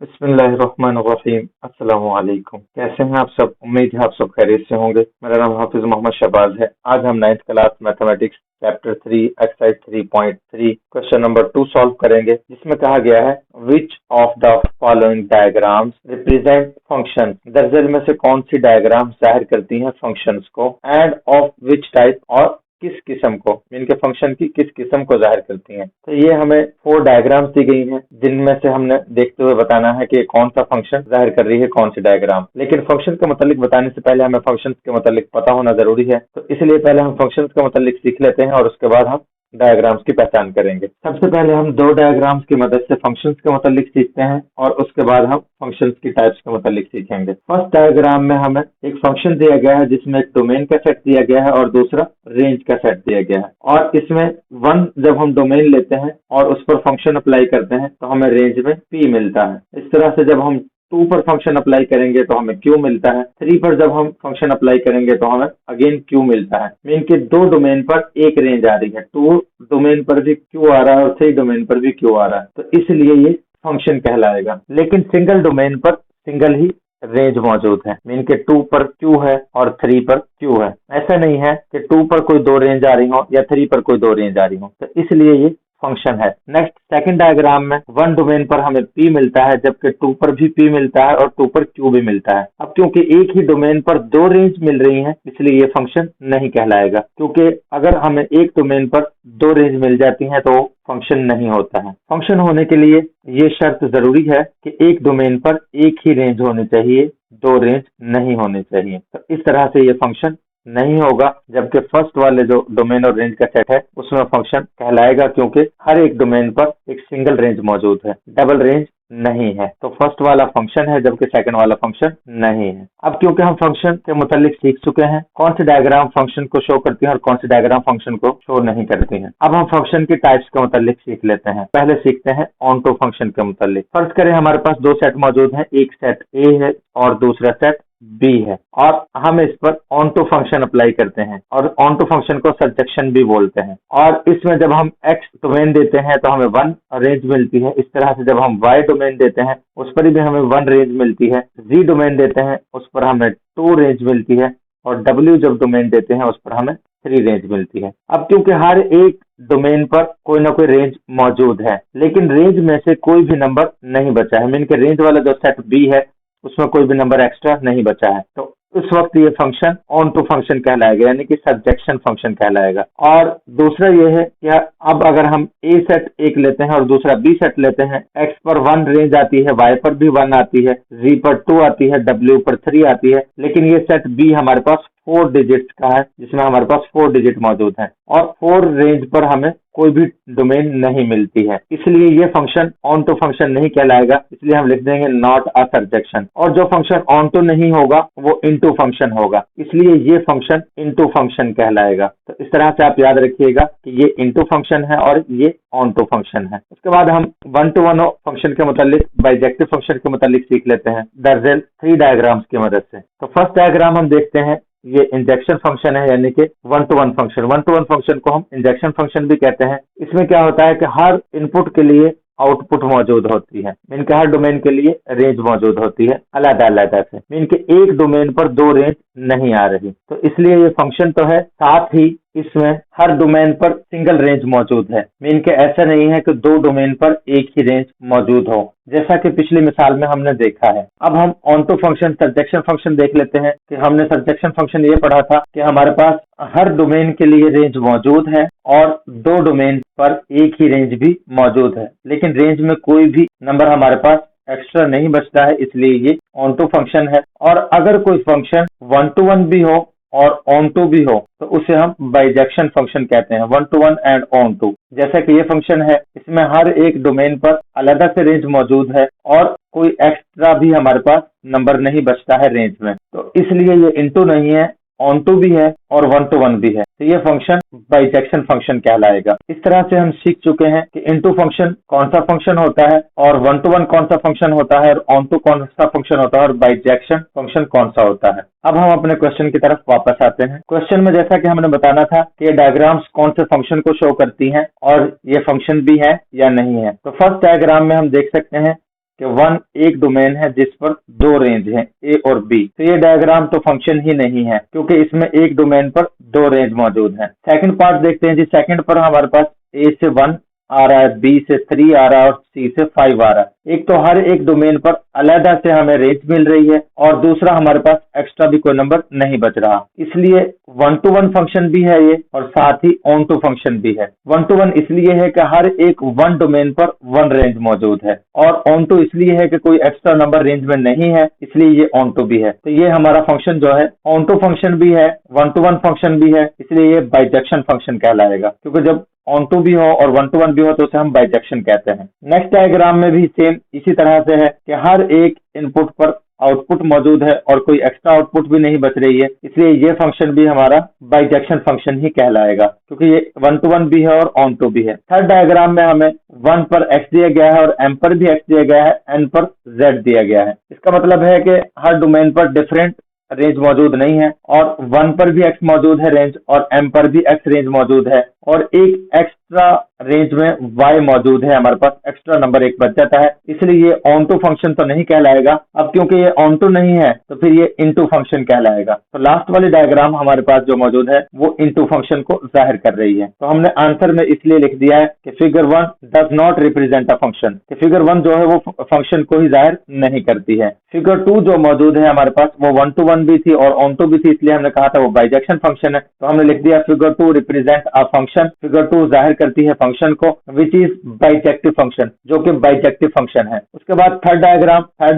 बिस्मिल्लाहिर्रहमानिर्रहीम। अस्सलाम वालेकुम। कैसे हैं आप सब? उम्मीद है आप सब खैरियत से होंगे। मेरा नाम हाफिज मोहम्मद शहबाज है। आज हम 9th class mathematics chapter 3 exercise 3.3 question number 2 solve करेंगे, जिसमें कहा गया है which of the following diagrams represent function. दरअसल में से कौन सी डायग्राम जाहिर करती हैं फंक्शंस को, एंड ऑफ विच टाइप, और किस किस्म को, इनके फंक्शन की किस किस्म को जाहिर करती हैं। तो ये हमें 4 डायग्राम्स दी गई हैं, जिनमें से हमने देखते हुए बताना है कि कौन सा फंक्शन जाहिर कर रही है कौन सी डायग्राम। लेकिन फंक्शन के मुतालिक बताने से पहले हमें फंक्शन के मुतालिक पता होना जरूरी है, तो इसलिए पहले हम फंक्शन के मुतालिक सीख लेते हैं और उसके बाद हम डायग्राम्स की पहचान करेंगे। सबसे पहले हम 2 डायग्राम्स की मदद से फंक्शंस के मुतालिक सीखते हैं और उसके बाद हम फंक्शंस की टाइप्स के मुतालिक सीखेंगे। फर्स्ट डायग्राम में हमें एक फंक्शन दिया गया है, जिसमें एक डोमेन का सेट दिया गया है और दूसरा रेंज का सेट दिया गया है। और इसमें 1 जब हम डोमेन लेते हैं और उस पर फंक्शन अप्लाई करते हैं तो हमें रेंज में p मिलता है। इस तरह से जब हम 2 पर फंक्शन अप्लाई करेंगे तो हमें q मिलता है। 3 पर जब हम फंक्शन अप्लाई करेंगे तो हमें अगेन q मिलता है। मीन के 2 डोमेन पर एक रेंज आ रही है, 2 डोमेन पर भी q आ रहा है और 3 डोमेन पर भी q आ रहा है, तो इसलिए ये फंक्शन कहलाएगा। लेकिन सिंगल डोमेन पर सिंगल ही रेंज मौजूद है। मीन के 2 पर q है और 3 पर q है। ऐसा नहीं है कि 2 पर कोई 2 रेंज आ रही हो या 3 पर कोई 2 रेंज आ रही हो, तो इसलिए ये फंक्शन है। नेक्स्ट सेकंड डायग्राम में 1 डोमेन पर हमें p मिलता है, जबकि 2 पर भी p मिलता है और 2 पर q भी मिलता है। अब क्योंकि एक ही डोमेन पर 2 रेंज मिल रही हैं, इसलिए ये फंक्शन नहीं कहलाएगा। क्योंकि अगर हमें एक डोमेन पर 2 रेंज मिल जाती हैं तो फंक्शन नहीं होता है। फंक्शन होने के लिए ये शर्त जरूरी है कि एक डोमेन पर एक ही रेंज होनी चाहिए, 2 रेंज नहीं होनी चाहिए। तो इस तरह से ये फंक्शन नहीं होगा, जबकि फर्स्ट वाले जो डोमेन और रेंज का सेट है उसमें फंक्शन कहलाएगा, क्योंकि हर एक डोमेन पर एक सिंगल रेंज मौजूद है, डबल रेंज नहीं है। तो फर्स्ट वाला फंक्शन है, जबकि सेकंड वाला फंक्शन नहीं है। अब क्योंकि हम फंक्शन के मुतालिक सीख चुके हैं कौन सी डायग्राम फंक्शन को शो करती है और कौन सी डायग्राम फंक्शन को शो नहीं करती है, अब हम फंक्शन की टाइप्स के मुतालिक सीख लेते हैं। पहले सीखते हैं ऑनटो फंक्शन के मुतालिक। फर्ज करें हमारे पास 2 सेट मौजूद हैं, एक सेट ए है और दूसरा सेट b है, और हम इस पर ऑनटो फंक्शन अप्लाई करते हैं, और ऑनटो फंक्शन को सबजेक्शन भी बोलते हैं। और इसमें जब हम x डोमेन देते हैं तो हमें 1 रेंज मिलती है। इस तरह से जब हम y डोमेन देते हैं उस पर भी हमें 1 रेंज मिलती है। z डोमेन देते हैं उस पर हमें 2 रेंज मिलती है, और w जब डोमेन देते हैं उस पर हमें 3 रेंज मिलती है। अब क्योंकि हर एक डोमेन पर कोई ना कोई रेंज मौजूद है, लेकिन रेंज में से कोई भी नंबर नहीं बचा है। मीन के रेंज वाला जो सेट b है उसमें कोई भी नंबर एक्स्ट्रा नहीं बचा है, तो उस वक्त ये फंक्शन ऑनटो फंक्शन कहलाएगा, यानी कि सबजेक्शन फंक्शन कहलाएगा। और दूसरा ये है कि अब अगर हम ए सेट एक लेते हैं और दूसरा बी सेट लेते हैं, एक्स पर 1 रेंज आती है, वाई पर भी 1 आती है, जी पर 2 आती है, डब्ल्यू पर 3 आती है, लेकिन ये सेट बी हमारे पास 4 डिजिट्स का है, जिसमें हमारे पास 4 डिजिट मौजूद है, और 4 रेंज पर हमें कोई भी डोमेन नहीं मिलती है, इसलिए ये फंक्शन ऑनटो फंक्शन नहीं कहलाएगा। इसलिए हम लिख देंगे नॉट अ सबजेक्शन। और जो फंक्शन ऑनटो नहीं होगा वो इनटू फंक्शन होगा, इसलिए ये फंक्शन इनटू फंक्शन कहलाएगा। तो इस तरह से आप याद रखिएगा कि ये इनटू फंक्शन है और ये ऑनटो फंक्शन है। उसके बाद हम 1 to 1 फंक्शन के मुतालिक बाइजेक्टिव फंक्शन के मुतालिक सीख लेते हैं दरअसल 3 डायग्राम्स की मदद से। तो फर्स्ट डायग्राम हम देखते हैं, ये इंजेक्शन फंक्शन है, यानी कि 1 to 1 फंक्शन। 1 to 1 फंक्शन को हम इंजेक्शन फंक्शन भी कहते हैं। इसमें क्या होता है कि हर इनपुट के लिए आउटपुट मौजूद होती है। मीन के हर डोमेन के लिए रेंज मौजूद होती है अलग अलग से। मीन के एक डोमेन पर 2 रेंज नहीं आ रही, तो इसलिए ये फंक्शन तो है, साथ ही इसमें हर डोमेन पर सिंगल रेंज मौजूद है। मीन के ऐसा नहीं है कि 2 डोमेन पर एक ही रेंज मौजूद हो, जैसा कि पिछली मिसाल में हमने देखा है। अब हम ऑनटो फंक्शन सबजेक्शन फंक्शन देख लेते हैं कि हमने सबजेक्शन फंक्शन ये पढ़ा था कि हमारे पास हर डोमेन के लिए रेंज मौजूद है और 2 डोमेन पर एक ही रेंज भी मौजूद है, लेकिन रेंज में कोई भी नंबर हमारे पास एक्स्ट्रा नहीं बचता है, इसलिए ये ऑनटो फंक्शन है। और अगर कोई फंक्शन 1 to 1 भी हो और ऑनटो भी हो तो उसे हम बाइजेक्शन फंक्शन कहते हैं, 1 to 1 एंड ऑनटो। जैसा कि ये फंक्शन है, इसमें हर एक डोमेन पर अलग से रेंज मौजूद है और कोई एक्स्ट्रा भी हमारे पास नंबर नहीं बचता है रेंज में, तो इसलिए ये इनटू नहीं है, ऑनटू भी है और 1 to 1 भी है, तो ये फंक्शन बाइजेक्शन फंक्शन कहलाएगा। इस तरह से हम सीख चुके हैं कि इनटू फंक्शन कौन सा फंक्शन होता है और 1 to 1 कौन सा फंक्शन होता है और ऑनटू कौन सा फंक्शन होता है और बाइजेक्शन फंक्शन कौन सा होता है। अब हम अपने क्वेश्चन की तरफ वापस आते हैं। क्वेश्चन में जैसा कि हमने बताना था कि ये डायग्राम्स कौन से फंक्शन को शो करती हैं और ये फंक्शन भी है या नहीं है। तो फर्स्ट डायग्राम में हम देख सकते हैं कि वन एक डोमेन है जिस पर दो रेंज हैं ए और बी, तो ये डायग्राम तो फंक्शन ही नहीं है क्योंकि इसमें एक डोमेन पर दो रेंज मौजूद हैं। सेकंड पार्ट देखते हैं जी। सेकंड पर हमारे पास ए से 1 आ रहा है, बी से 3 आ रहा है और सी से 5 आ रहा है। एक तो हर एक डोमेन पर अलग से हमें रेंज मिल रही है और दूसरा हमारे पास एक्स्ट्रा भी कोई नंबर नहीं बच रहा, इसलिए 1 to 1 फंक्शन भी है ये और साथ ही ऑन टू फंक्शन भी है। 1 to 1 इसलिए है कि हर एक वन डोमेन पर वन रेंज मौजूद है और ऑन टू इसलिए है कि कोई एक्स्ट्रा नंबर रेंज में नहीं है, इसलिए ये ऑन टू भी है। तो ये हमारा फंक्शन जो है ऑन टू फंक्शन भी है, 1 to 1 फंक्शन भी है, इसलिए ये बाइजेक्शन फंक्शन कहलाएगा। क्योंकि जब ऑन टू भी हो और 1 to 1 भी हो तो उसे हम बाइजेक्शन कहते हैं। नेक्स्ट डायग्राम में भी सेम इसी तरह से है कि हर एक इनपुट पर आउटपुट मौजूद है और कोई एक्स्ट्रा आउटपुट भी नहीं बच रही है, इसलिए ये फंक्शन भी हमारा बाइजेक्शन फंक्शन ही कहलाएगा क्योंकि ये 1 to 1 भी है और ऑन टू भी है। थर्ड डायग्राम में हमें 1 पर x दिया गया है और m पर भी x दिया गया है, n पर z दिया गया है। इसका मतलब है कि हर डोमेन पर डिफरेंट रेंज मौजूद नहीं है और 1 पर भी x मौजूद है रेंज और m पर भी x रेंज मौजूद है और एक एक्स्ट्रा रेंज में y मौजूद है, हमारे पास एक्स्ट्रा नंबर एक बच जाता है, इसलिए ये ऑन टू फंक्शन तो नहीं कहलाएगा। अब क्योंकि ये ऑन टू नहीं है तो फिर ये इनटू फंक्शन कहलाएगा। तो लास्ट वाली डायग्राम हमारे पास जो मौजूद है वो इनटू फंक्शन को जाहिर कर रही है। तो हमने आंसर में इसलिए लिख दिया है कि figure 1 does not represent a function, कि फिगर 1 जो है वो फंक्शन को ही जाहिर नहीं करती है। फिगर 2 जो मौजूद है हमारे पास वो 1 to 1 भी थी और ऑन टू भी थी, इसलिए हमने कहा था वो बाइजेक्शन फंक्शन है। तो हमने लिख दिया figure 2 represent a function, figure 2 जाहिर करती है फंक्शन को विच इज बाइजेक्टिव फंक्शन, जो कि बाइजेक्टिव फंक्शन है। उसके बाद थर्ड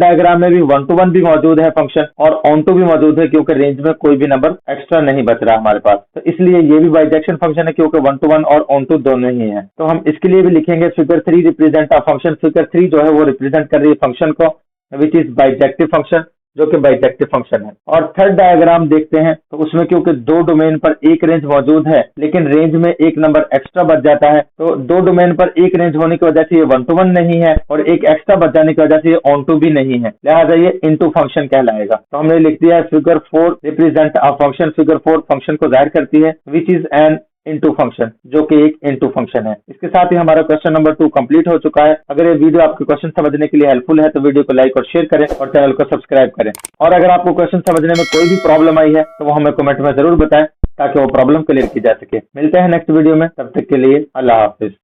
डायग्राम में भी 1 to 1 भी मौजूद है फंक्शन और ऑन टू भी मौजूद है क्योंकि रेंज में कोई भी नंबर एक्स्ट्रा नहीं बच रहा हमारे पास, तो इसलिए ये भी बाइजेक्शन फंक्शन है क्योंकि 1 to 1 और ऑन टू दोनों ही है। तो हम इसके लिए भी लिखेंगे figure 3 represent a function, figure 3 जो है वो रिप्रेजेंट कर रही है फंक्शन को विच इज बाइजेक्टिव फंक्शन, जो कि बाइजेक्टिव फंक्शन है। और थर्ड डायग्राम देखते हैं तो उसमें क्योंकि दो डोमेन पर एक रेंज मौजूद है लेकिन रेंज में एक नंबर एक्स्ट्रा बच जाता है, तो दो डोमेन पर एक रेंज होने की वजह से ये 1 to 1 नहीं है और एक एक्स्ट्रा बच जाने की वजह से ये ऑन टू भी नहीं है, लिहाजा ये इनटू फंक्शन कहलाएगा। तो हमने लिख दिया है figure 4 represent a function, figure 4 function को जाहिर करती है which is an into function, जो कि एक इनटू फंक्शन है। इसके साथ ही हमारा क्वेश्चन नंबर 2 कंप्लीट हो चुका है। अगर ये वीडियो आपके क्वेश्चन समझने के लिए हेल्पफुल है तो वीडियो को लाइक और शेयर करें और चैनल को सब्सक्राइब करें। और अगर आपको क्वेश्चन समझने में कोई भी प्रॉब्लम आई है तो वो हमें कमेंट में जरूर बताएं ताकि वो प्रॉब्लम क्लियर की जा सके। मिलते हैं नेक्स्ट वीडियो में, तब तक के लिए अल्लाह हाफिज।